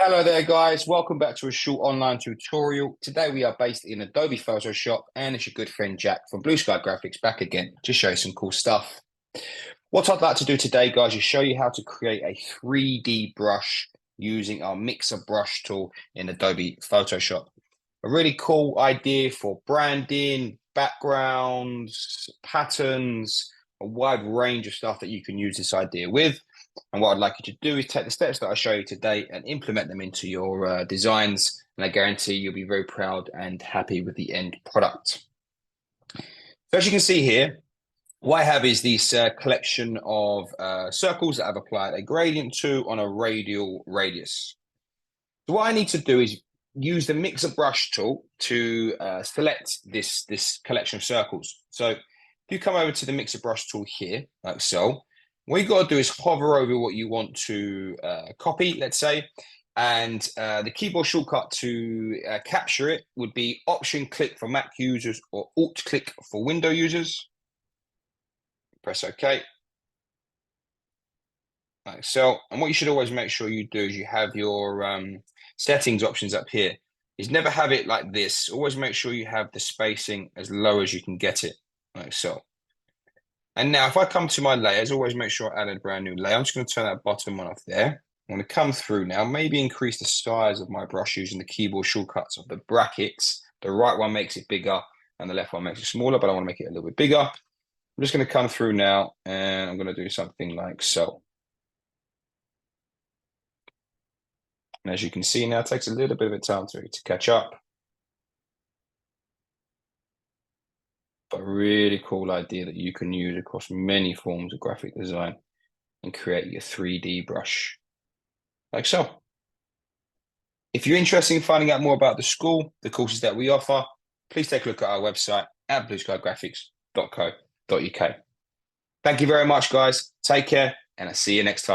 Hello there guys, welcome back to a short online tutorial. Today we are based in Adobe Photoshop and it's your good friend Jack from Blue Sky Graphics back again to show you some cool stuff. What I'd like to do today guys is show you how to create a 3D brush using our mixer brush tool in Adobe Photoshop. A really cool idea for branding, backgrounds, patterns, a wide range of stuff that you can use this idea with. And what I'd like you to do is take the steps that I show you today and implement them into your designs. And I guarantee you'll be very proud and happy with the end product. So as you can see here, what I have is this collection of circles that I've applied a gradient to on a radial radius. So what I need to do is use the mixer brush tool to select this collection of circles. So if you come over to the mixer brush tool here, like so, what you've got to do is hover over what you want to copy, let's say, and the keyboard shortcut to capture it would be Option-click for Mac users or Alt-click for Window users. Press OK. Like so, and what you should always make sure you do is you have your settings options up here. Is never have it like this. Always make sure you have the spacing as low as you can get it, like so. And now if I come to my layers, always make sure I add a brand new layer. I'm just going to turn that bottom one off there. I'm going to come through now, maybe increase the size of my brush using the keyboard shortcuts of the brackets. The right one makes it bigger and the left one makes it smaller, but I want to make it a little bit bigger. I'm just going to come through now and I'm going to do something like so. And as you can see now, it takes a little bit of a time to catch up. But a really cool idea that you can use across many forms of graphic design and create your 3D brush, like so. If you're interested in finding out more about the school, the courses that we offer, please take a look at our website at blueskygraphics.co.uk. Thank you very much, guys. Take care, and I'll see you next time.